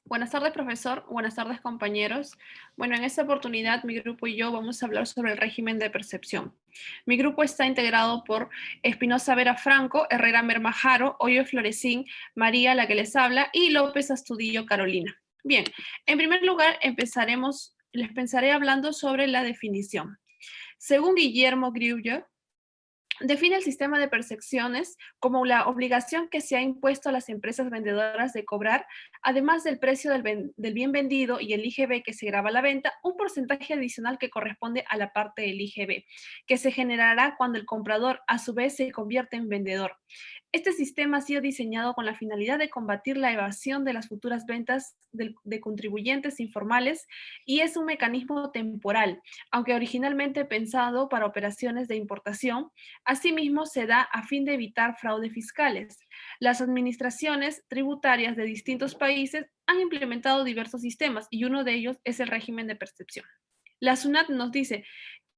Buenas tardes, profesor. Buenas tardes, compañeros. Bueno, en esta oportunidad mi grupo y yo vamos a hablar sobre el régimen de percepción. Mi grupo está integrado por Espinosa Vera Franco, Herrera Mermajaro, Hoyo Florecín, María, la que les habla, y López Astudillo Carolina. Bien, en primer lugar les pensaré hablando sobre la definición. Según Guillermo Griuller, define el sistema de percepciones como la obligación que se ha impuesto a las empresas vendedoras de cobrar, además del precio del bien vendido y el IGB que se graba a la venta, un porcentaje adicional que corresponde a la parte del IGB, que se generará cuando el comprador a su vez se convierte en vendedor. Este sistema ha sido diseñado con la finalidad de combatir la evasión de las futuras ventas de contribuyentes informales y es un mecanismo temporal, aunque originalmente pensado para operaciones de importación. Asimismo, se da a fin de evitar fraudes fiscales. Las administraciones tributarias de distintos países han implementado diversos sistemas y uno de ellos es el régimen de percepción. La SUNAT nos dice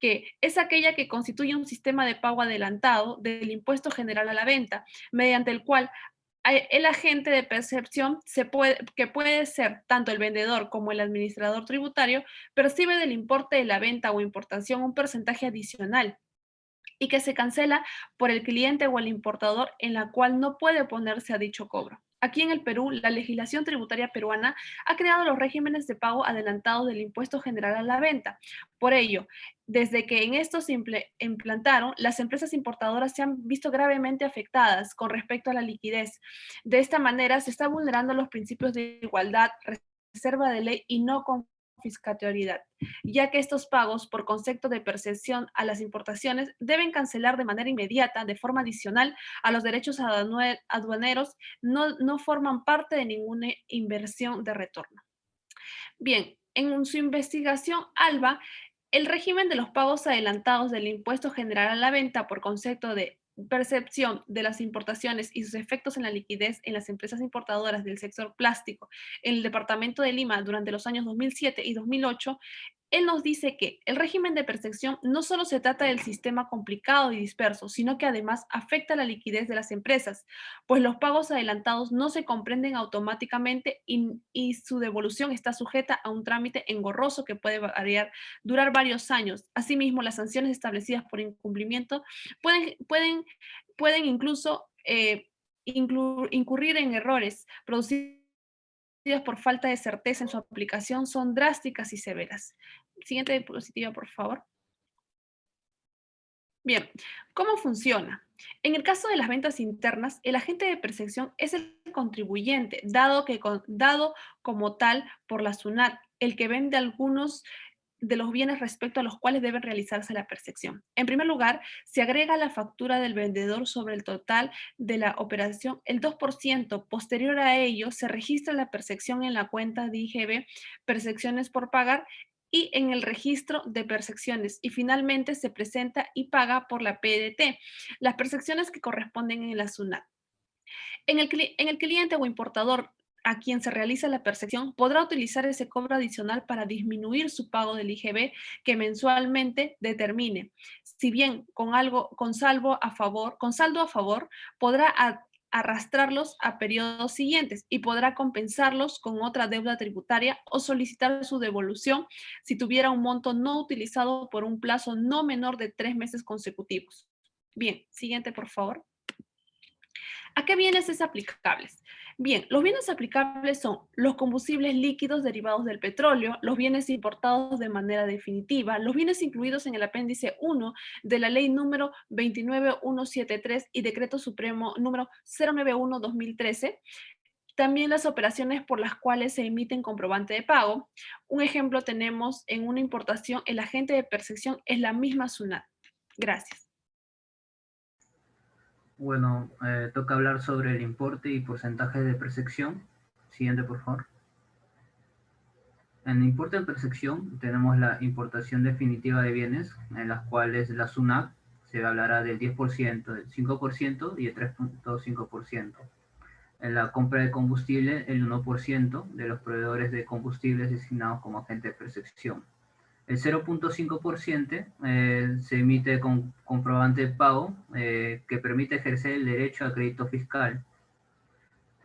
que es aquella que constituye un sistema de pago adelantado del impuesto general a la venta, mediante el cual el agente de percepción que puede ser tanto el vendedor como el administrador tributario, percibe del importe de la venta o importación un porcentaje adicional y que se cancela por el cliente o el importador en la cual no puede oponerse a dicho cobro. Aquí en el Perú, la legislación tributaria peruana ha creado los regímenes de pago adelantado del impuesto general a la venta. Por ello, desde que en estos se implantaron, las empresas importadoras se han visto gravemente afectadas con respecto a la liquidez. De esta manera, se está vulnerando los principios de igualdad, reserva de ley y no confiscatoriedad, ya que estos pagos por concepto de percepción a las importaciones deben cancelar de manera inmediata, de forma adicional a los derechos aduaneros, no forman parte de ninguna inversión de retorno. Bien, en su investigación, ALBA, el régimen de los pagos adelantados del impuesto general a la venta por concepto de percepción de las importaciones y sus efectos en la liquidez en las empresas importadoras del sector plástico en el departamento de Lima durante los años 2007 y 2008, él nos dice que el régimen de percepción no solo se trata del sistema complicado y disperso, sino que además afecta la liquidez de las empresas, pues los pagos adelantados no se comprenden automáticamente y su devolución está sujeta a un trámite engorroso que puede durar varios años. Asimismo, las sanciones establecidas por incumplimiento pueden, pueden, pueden incluso incurrir en errores producidos por falta de certeza en su aplicación son drásticas y severas. Siguiente diapositiva, por favor. Bien, ¿cómo funciona? En el caso de las ventas internas, el agente de percepción es el contribuyente, dado como tal por la SUNAT, el que vende algunos de los bienes respecto a los cuales debe realizarse la percepción. En primer lugar, se agrega a la factura del vendedor sobre el total de la operación el 2%. Posterior a ello, se registra la percepción en la cuenta de IGB, percepciones por pagar, y en el registro de percepciones y finalmente se presenta y paga por la PDT, las percepciones que corresponden en la SUNAT. En el cliente o importador a quien se realiza la percepción podrá utilizar ese cobro adicional para disminuir su pago del IGB que mensualmente determine. Si bien con saldo a favor, podrá arrastrarlos a periodos siguientes y podrá compensarlos con otra deuda tributaria o solicitar su devolución si tuviera un monto no utilizado por un plazo no menor de 3 meses consecutivos. Bien, siguiente, por favor. ¿A qué bienes es aplicables? Bien, los bienes aplicables son los combustibles líquidos derivados del petróleo, los bienes importados de manera definitiva, los bienes incluidos en el apéndice 1 de la ley número 29173 y decreto supremo número 091-2013. También las operaciones por las cuales se emiten comprobante de pago. Un ejemplo tenemos en una importación, el agente de percepción es la misma SUNAT. Gracias. Bueno, toca hablar sobre el importe y porcentaje de percepción. Siguiente, por favor. En importe en percepción tenemos la importación definitiva de bienes, en las cuales la SUNAT se hablará del 10%, del 5% y el 3.5%. En la compra de combustible, el 1% de los proveedores de combustibles designados como agente de percepción. El 0.5% se emite con comprobante de pago que permite ejercer el derecho a crédito fiscal.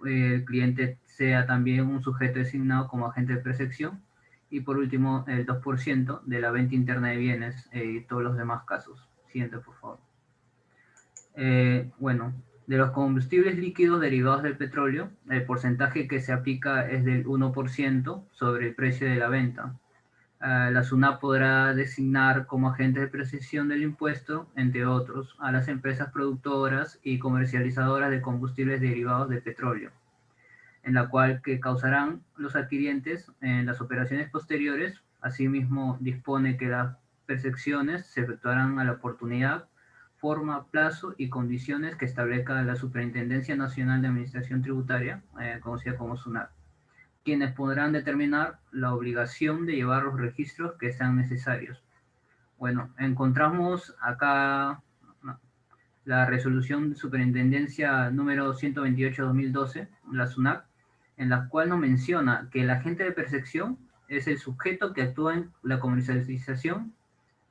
el cliente sea también un sujeto designado como agente de percepción. Y por último, el 2% de la venta interna de bienes y todos los demás casos. Siguiente, por favor. Bueno, de los combustibles líquidos derivados del petróleo, el porcentaje que se aplica es del 1% sobre el precio de la venta. La SUNAT podrá designar como agentes de percepción del impuesto, entre otros, a las empresas productoras y comercializadoras de combustibles derivados del petróleo, en la cual que causarán los adquirientes en las operaciones posteriores. Asimismo, dispone que las percepciones se efectuarán a la oportunidad, forma, plazo y condiciones que establezca la Superintendencia Nacional de Administración Tributaria, conocida como SUNAT, quienes podrán determinar la obligación de llevar los registros que sean necesarios. Bueno, encontramos acá la resolución de superintendencia número 128-2012, la SUNAT, en la cual nos menciona que el agente de percepción es el sujeto que actúa en la comercialización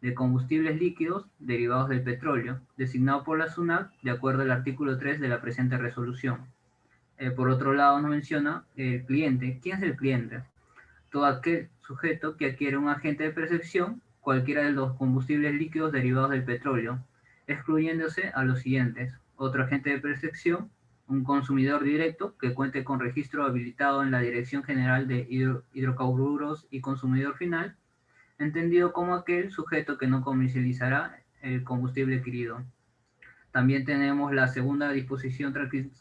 de combustibles líquidos derivados del petróleo, designado por la SUNAT de acuerdo al artículo 3 de la presente resolución. Por otro lado, nos menciona el cliente. ¿Quién es el cliente? Todo aquel sujeto que adquiere un agente de percepción, cualquiera de los combustibles líquidos derivados del petróleo, excluyéndose a los siguientes: otro agente de percepción, un consumidor directo que cuente con registro habilitado en la Dirección General de Hidrocarburos y Consumidor Final, entendido como aquel sujeto que no comercializará el combustible adquirido. También tenemos la segunda disposición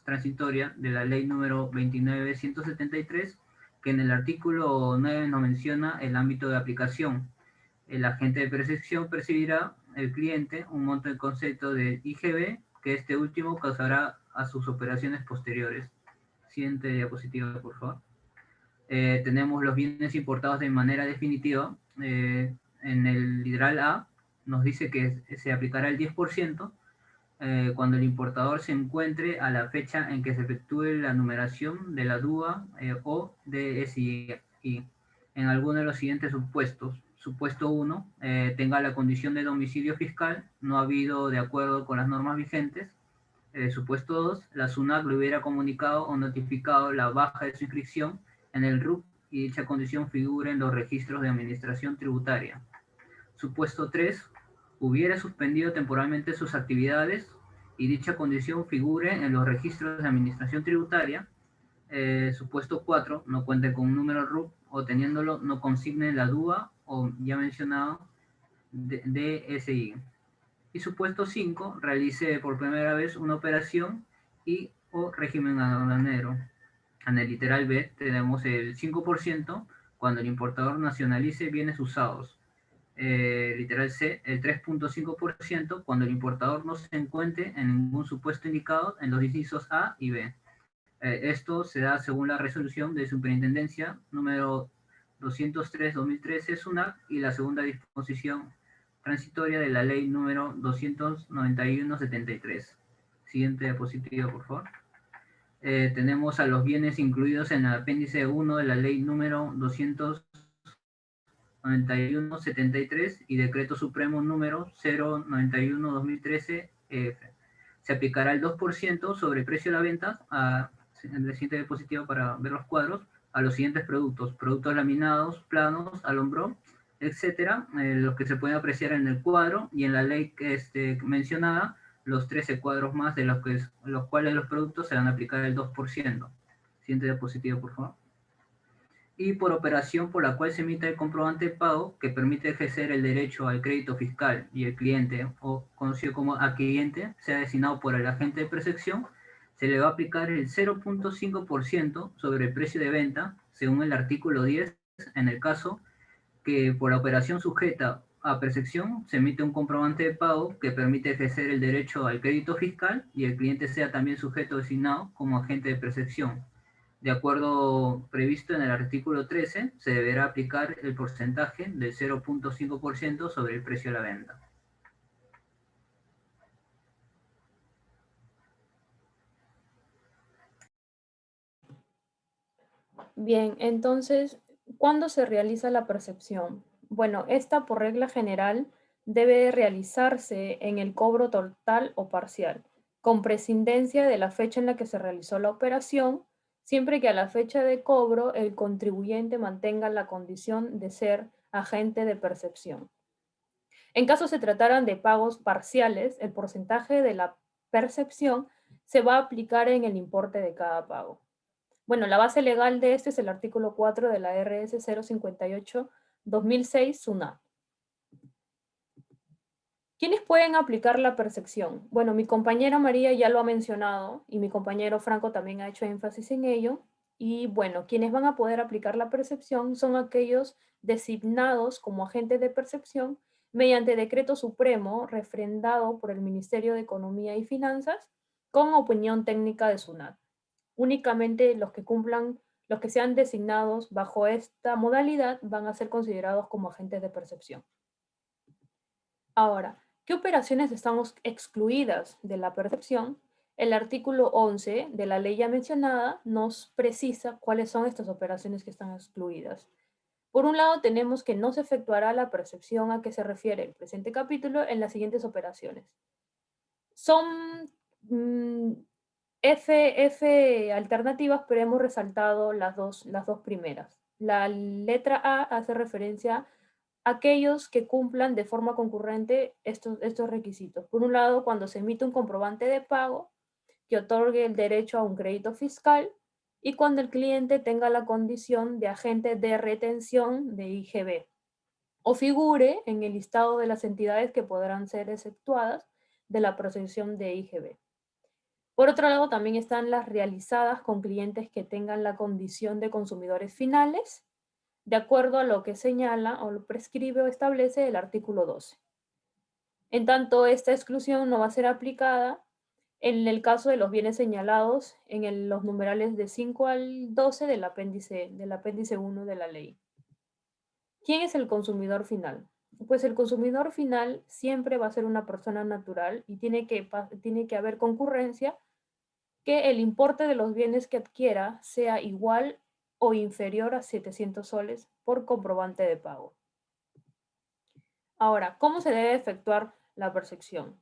transitoria de la ley número 29.173, que en el artículo 9 nos menciona el ámbito de aplicación. El agente de percepción percibirá el cliente un monto en concepto de IGB que este último causará a sus operaciones posteriores. Siguiente diapositiva, por favor. Tenemos los bienes importados de manera definitiva. En el literal A nos dice que se aplicará el 10%, cuando el importador se encuentre a la fecha en que se efectúe la numeración de la DUA o DSI en alguno de los siguientes supuestos. Supuesto 1, tenga la condición de domicilio fiscal no habido de acuerdo con las normas vigentes. Supuesto 2, la SUNAT le hubiera comunicado o notificado la baja de su inscripción en el RUC y dicha condición figure en los registros de administración tributaria. Supuesto 3, hubiera suspendido temporalmente sus actividades y dicha condición figure en los registros de administración tributaria. Supuesto 4, no cuente con un número RUC o teniéndolo no consigne la DUA o ya mencionado DSI. Y supuesto 5, realice por primera vez una operación y o régimen aduanero. En el literal B tenemos el 5% cuando el importador nacionalice bienes usados. Literal C, el 3.5% cuando el importador no se encuentre en ningún supuesto indicado en los incisos A y B. Esto se da según la resolución de superintendencia número 203-2013 SUNAT y la segunda disposición transitoria de la ley número 291-73. Siguiente diapositiva, por favor. Tenemos a los bienes incluidos en el apéndice 1 de la ley número 291-73 y decreto supremo número 091-2013 EF. Se aplicará el 2% sobre el precio de la venta, en la siguiente diapositiva para ver los cuadros, a los siguientes productos: productos laminados, planos, alumbró, etcétera, los que se pueden apreciar en el cuadro, y en la ley que mencionada, los 13 cuadros más de los cuales los productos se van a aplicar el 2%. Siguiente diapositiva, por favor. Y por operación por la cual se emite el comprobante de pago que permite ejercer el derecho al crédito fiscal y el cliente, o conocido como adquiriente, sea designado por el agente de percepción, se le va a aplicar el 0.5% sobre el precio de venta, según el artículo 10, en el caso que por la operación sujeta a percepción se emite un comprobante de pago que permite ejercer el derecho al crédito fiscal y el cliente sea también sujeto designado como agente de percepción. De acuerdo previsto en el artículo 13, se deberá aplicar el porcentaje del 0.5% sobre el precio de la venta. Bien, entonces, ¿cuándo se realiza la percepción? Bueno, esta por regla general debe realizarse en el cobro total o parcial, con prescindencia de la fecha en la que se realizó la operación siempre que a la fecha de cobro el contribuyente mantenga la condición de ser agente de percepción. En caso se trataran de pagos parciales, el porcentaje de la percepción se va a aplicar en el importe de cada pago. Bueno, la base legal de este es el artículo 4 de la RS 058-2006 SUNAT. ¿Quiénes pueden aplicar la percepción? Bueno, mi compañera María ya lo ha mencionado y mi compañero Franco también ha hecho énfasis en ello. Y bueno, quienes van a poder aplicar la percepción son aquellos designados como agentes de percepción mediante decreto supremo refrendado por el Ministerio de Economía y Finanzas con opinión técnica de SUNAT. Únicamente los que cumplan, los que sean designados bajo esta modalidad van a ser considerados como agentes de percepción. Ahora, ¿qué operaciones estamos excluidas de la percepción? El artículo 11 de la ley ya mencionada nos precisa cuáles son estas operaciones que están excluidas. Por un lado, tenemos que no se efectuará la percepción a que se refiere el presente capítulo en las siguientes operaciones. Son F alternativas, pero hemos resaltado las dos primeras. La letra A hace referencia a aquellos que cumplan de forma concurrente estos requisitos. Por un lado, cuando se emite un comprobante de pago que otorgue el derecho a un crédito fiscal y cuando el cliente tenga la condición de agente de retención de IGB o figure en el listado de las entidades que podrán ser exceptuadas de la procesión de IGB. Por otro lado, también están las realizadas con clientes que tengan la condición de consumidores finales, de acuerdo a lo que señala o lo prescribe o establece el artículo 12. En tanto, esta exclusión no va a ser aplicada en el caso de los bienes señalados en los numerales de 5 al 12 del apéndice 1 de la ley. ¿Quién es el consumidor final? Pues el consumidor final siempre va a ser una persona natural y tiene que haber concurrencia que el importe de los bienes que adquiera sea igual o inferior a 700 soles por comprobante de pago. Ahora, ¿cómo se debe efectuar la percepción?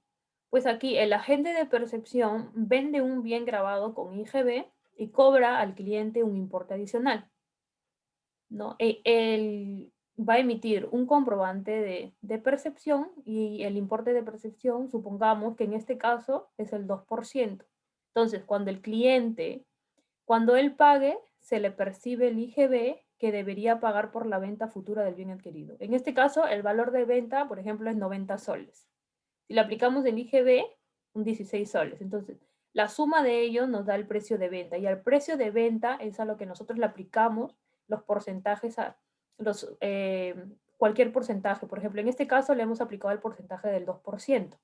Pues aquí el agente de percepción vende un bien grabado con IGB y cobra al cliente un importe adicional, ¿no? Él va a emitir un comprobante de percepción y el importe de percepción, supongamos que en este caso es el 2%. Entonces, cuando él pague, se le percibe el IGB que debería pagar por la venta futura del bien adquirido. En este caso, el valor de venta, por ejemplo, es 90 soles. Si le aplicamos el IGB, un 16 soles. Entonces, la suma de ellos nos da el precio de venta. Y al precio de venta es a lo que nosotros le aplicamos los porcentajes, cualquier porcentaje. Por ejemplo, en este caso le hemos aplicado el porcentaje del 2%.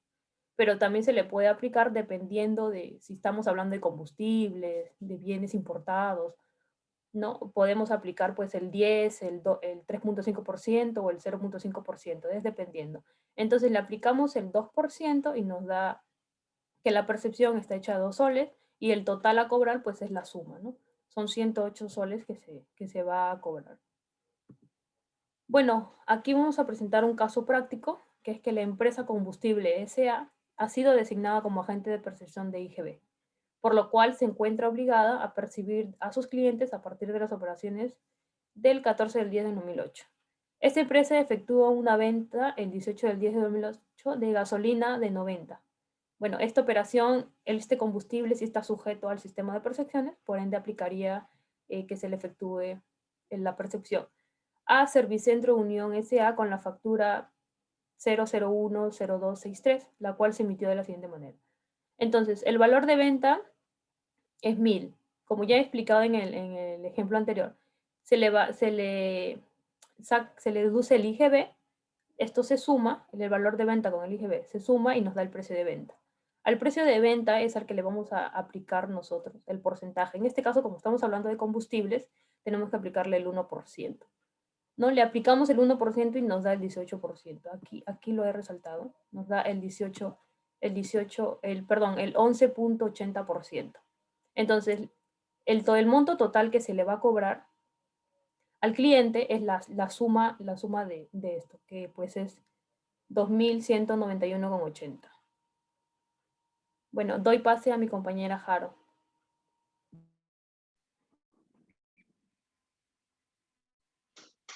Pero también se le puede aplicar dependiendo de si estamos hablando de combustibles, de bienes importados, ¿no? Podemos aplicar pues el 10, el 3.5% o el 0.5%, es dependiendo. Entonces le aplicamos el 2% y nos da que la percepción está hecha de 2 soles y el total a cobrar pues es la suma, ¿no? Son 108 soles que se va a cobrar. Bueno, aquí vamos a presentar un caso práctico, que es que la empresa Combustible S.A. ha sido designada como agente de percepción de IGB, por lo cual se encuentra obligada a percibir a sus clientes a partir de las operaciones del 14 del 10 de 2008. Esta empresa efectuó una venta el 18 del 10 de 2008 de gasolina de 90. Bueno, esta operación, este combustible sí está sujeto al sistema de percepciones, por ende aplicaría que se le efectúe la percepción a Servicentro Unión S.A. con la factura 0010263, la cual se emitió de la siguiente manera. Entonces, el valor de venta es 1000. Como ya he explicado en el ejemplo anterior, se le deduce el IGB, esto se suma, el valor de venta con el IGB se suma y nos da el precio de venta. Al precio de venta es al que le vamos a aplicar nosotros el porcentaje. En este caso, como estamos hablando de combustibles, tenemos que aplicarle el 1%. ¿No? Le aplicamos el 1% y nos da el 18%. Aquí lo he resaltado. Nos da el 11.80%. Entonces, el monto total que se le va a cobrar al cliente es la suma de esto, que pues es 2.191,80. Bueno, doy pase a mi compañera Jaro.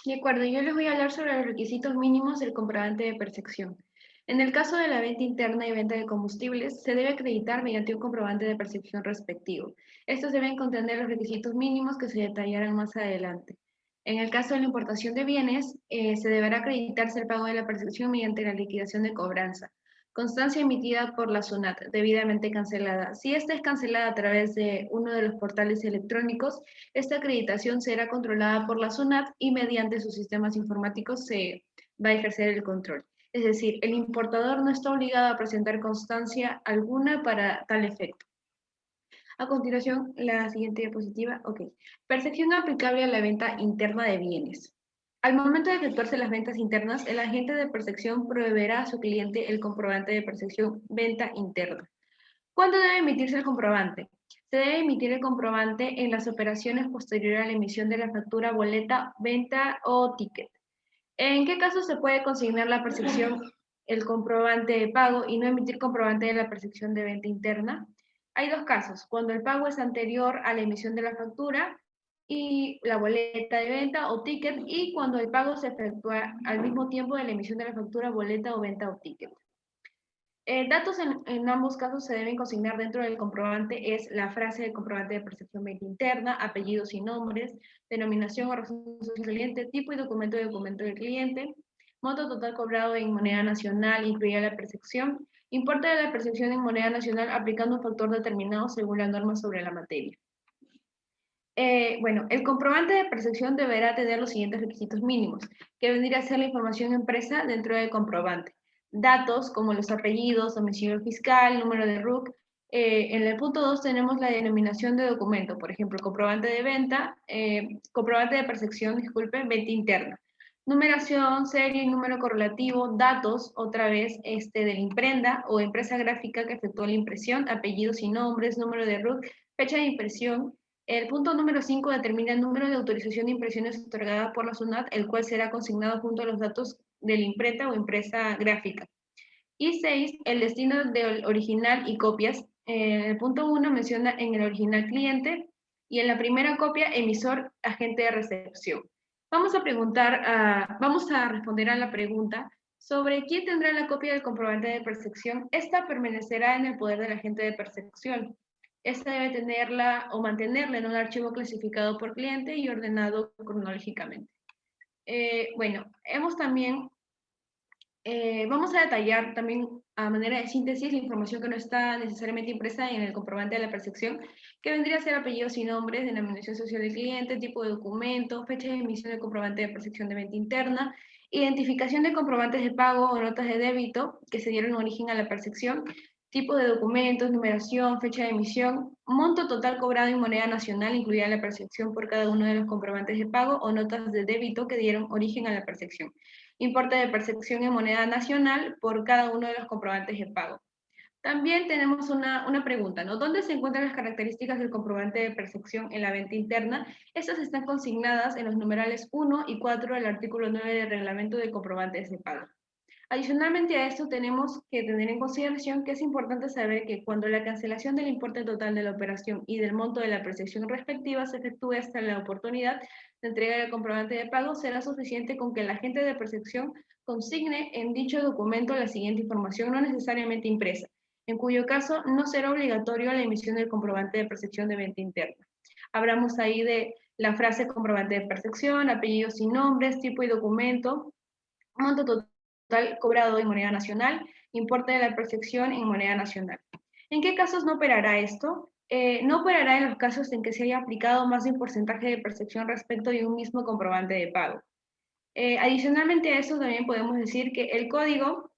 De acuerdo, yo les voy a hablar sobre los requisitos mínimos del comprobante de percepción. En el caso de la venta interna y venta de combustibles, se debe acreditar mediante un comprobante de percepción respectivo. Estos deben contener los requisitos mínimos que se detallarán más adelante. En el caso de la importación de bienes, se deberá acreditarse el pago de la percepción mediante la liquidación de cobranza. Constancia emitida por la SUNAT, debidamente cancelada. Si esta es cancelada a través de uno de los portales electrónicos, esta acreditación será controlada por la SUNAT y mediante sus sistemas informáticos se va a ejercer el control. Es decir, el importador no está obligado a presentar constancia alguna para tal efecto. A continuación, la siguiente diapositiva. Ok. Percepción aplicable a la venta interna de bienes. Al momento de efectuarse las ventas internas, el agente de percepción proveerá a su cliente el comprobante de percepción venta interna. ¿Cuándo debe emitirse el comprobante? Se debe emitir el comprobante en las operaciones posteriores a la emisión de la factura, boleta, venta o ticket. ¿En qué caso se puede consignar la percepción, el comprobante de pago y no emitir comprobante de la percepción de venta interna? Hay dos casos, cuando el pago es anterior a la emisión de la factura y la boleta de venta o ticket, y cuando el pago se efectúa al mismo tiempo de la emisión de la factura, boleta o venta o ticket. Datos en ambos casos se deben consignar dentro del comprobante, es la frase del comprobante de percepción venta interna, apellidos y nombres, denominación o razón social del cliente, tipo y documento del cliente, monto total cobrado en moneda nacional, incluida la percepción, importe de la percepción en moneda nacional aplicando un factor determinado según la norma sobre la materia. Bueno, el comprobante de percepción deberá tener los siguientes requisitos mínimos, que vendría a ser la información impresa dentro del comprobante. Datos como los apellidos, domicilio fiscal, número de RUC. En el punto 2 tenemos la denominación de documento, por ejemplo, comprobante de venta, comprobante de percepción, disculpen, venta interna. Numeración, serie y número correlativo, datos, otra vez, de la imprenta o empresa gráfica que efectuó la impresión, apellidos y nombres, número de RUC, fecha de impresión. El punto número 5 determina el número de autorización de impresiones otorgada por la SUNAT, el cual será consignado junto a los datos de la imprenta o empresa gráfica. Y 6, el destino del original y copias. El punto 1 menciona en el original cliente y en la primera copia emisor agente de recepción. Vamos a responder a la pregunta sobre quién tendrá la copia del comprobante de percepción. Esta permanecerá en el poder del agente de percepción. Esta debe tenerla o mantenerla en un archivo clasificado por cliente y ordenado cronológicamente. Bueno, vamos a detallar también a manera de síntesis la información que no está necesariamente impresa en el comprobante de la percepción, que vendría a ser apellidos y nombres, denominación social del cliente, tipo de documento, fecha de emisión del comprobante de percepción de venta interna, identificación de comprobantes de pago o notas de débito que se dieron origen a la percepción, tipo de documentos, numeración, fecha de emisión, monto total cobrado en moneda nacional, incluida la percepción por cada uno de los comprobantes de pago o notas de débito que dieron origen a la percepción. Importe de percepción en moneda nacional por cada uno de los comprobantes de pago. También tenemos una pregunta, ¿no? ¿Dónde se encuentran las características del comprobante de percepción en la venta interna? Estas están consignadas en los numerales 1 y 4 del artículo 9 del reglamento de comprobantes de pago. Adicionalmente a esto, tenemos que tener en consideración que es importante saber que cuando la cancelación del importe total de la operación y del monto de la percepción respectiva se efectúe hasta la oportunidad de entrega del comprobante de pago, será suficiente con que el agente de percepción consigne en dicho documento la siguiente información, no necesariamente impresa, en cuyo caso no será obligatorio la emisión del comprobante de percepción de venta interna. Hablamos ahí de la frase comprobante de percepción, apellidos y nombres, tipo y documento, monto total cobrado en moneda nacional, importe de la percepción en moneda nacional. ¿En qué casos no operará esto? No operará en los casos en que se haya aplicado más de un porcentaje de percepción respecto de un mismo comprobante de pago. Adicionalmente a eso, también podemos decir que el código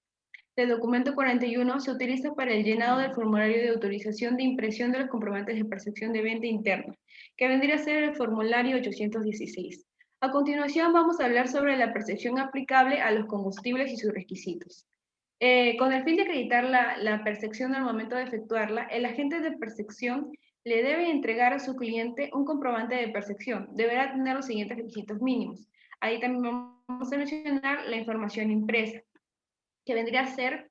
del documento 41 se utiliza para el llenado del formulario de autorización de impresión de los comprobantes de percepción de venta interna, que vendría a ser el formulario 816. A continuación vamos a hablar sobre la percepción aplicable a los combustibles y sus requisitos. Con el fin de acreditar la percepción al momento de efectuarla, el agente de percepción le debe entregar a su cliente un comprobante de percepción. Deberá tener los siguientes requisitos mínimos. Ahí también vamos a mencionar la información impresa, que vendría a ser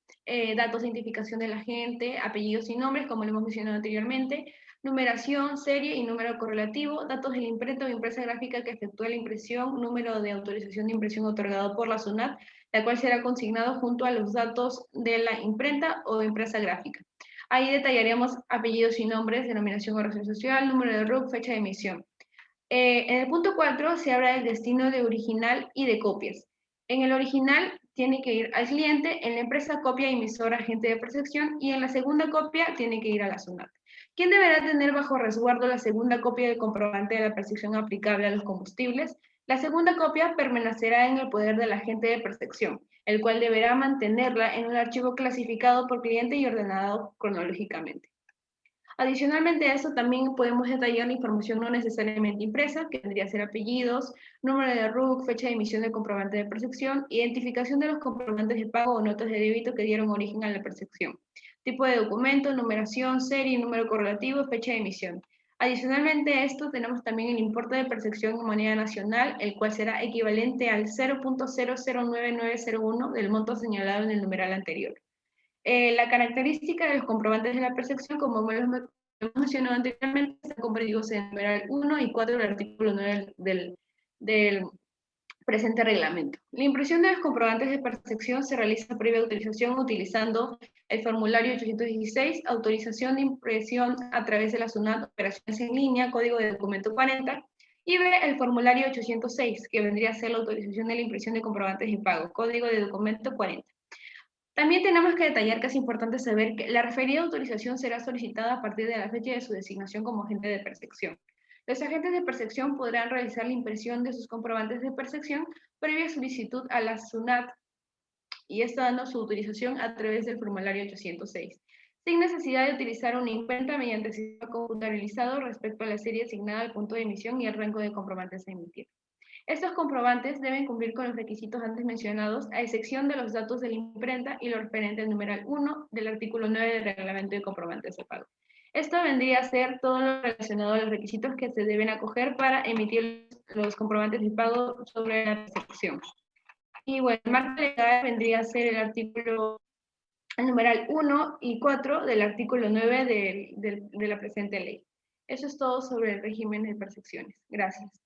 datos de identificación del agente, apellidos y nombres, como lo hemos mencionado anteriormente, numeración, serie y número correlativo, datos de la imprenta o impresa gráfica que efectúa la impresión, número de autorización de impresión otorgado por la SUNAT, la cual será consignado junto a los datos de la imprenta o impresa gráfica. Ahí detallaremos apellidos y nombres, denominación o razón social, número de RUC, fecha de emisión. En el punto 4 se habla del destino de original y de copias. En el original tiene que ir al cliente, en la empresa copia emisora agente de percepción y en la segunda copia tiene que ir a la SUNAT. ¿Quién deberá tener bajo resguardo la segunda copia del comprobante de la percepción aplicable a los combustibles? La segunda copia permanecerá en el poder del agente de percepción, el cual deberá mantenerla en un archivo clasificado por cliente y ordenado cronológicamente. Adicionalmente a eso, también podemos detallar la información no necesariamente impresa, que tendría que ser apellidos, número de RUC, fecha de emisión del comprobante de percepción, identificación de los comprobantes de pago o notas de débito que dieron origen a la percepción, tipo de documento, numeración, serie, número correlativo, fecha de emisión. Adicionalmente a esto, tenemos también el importe de percepción en moneda nacional, el cual será equivalente al 0.009901 del monto señalado en el numeral anterior. La característica de los comprobantes de la percepción, como hemos mencionado anteriormente, están comprendidos en el numeral 1 y 4 del artículo 9 del presente reglamento. La impresión de los comprobantes de percepción se realiza previa autorización utilizando el formulario 816, autorización de impresión a través de la SUNAT, operaciones en línea, código de documento 40, y B, el formulario 806, que vendría a ser la autorización de la impresión de comprobantes de pago, código de documento 40. También tenemos que detallar que es importante saber que la referida autorización será solicitada a partir de la fecha de su designación como agente de percepción. Los agentes de percepción podrán realizar la impresión de sus comprobantes de percepción previa solicitud a la SUNAT y está dando su autorización a través del formulario 806, sin necesidad de utilizar una imprenta mediante sistema computarizado respecto a la serie asignada al punto de emisión y el rango de comprobantes a emitir. Estos comprobantes deben cumplir con los requisitos antes mencionados, a excepción de los datos de la imprenta y lo referente al numeral 1 del artículo 9 del reglamento de comprobantes de pago. Esto vendría a ser todo lo relacionado a los requisitos que se deben acoger para emitir los comprobantes de pago sobre la percepción. Y bueno, el marco legal vendría a ser el numeral 1 y 4 del artículo 9 de la presente ley. Eso es todo sobre el régimen de percepciones. Gracias.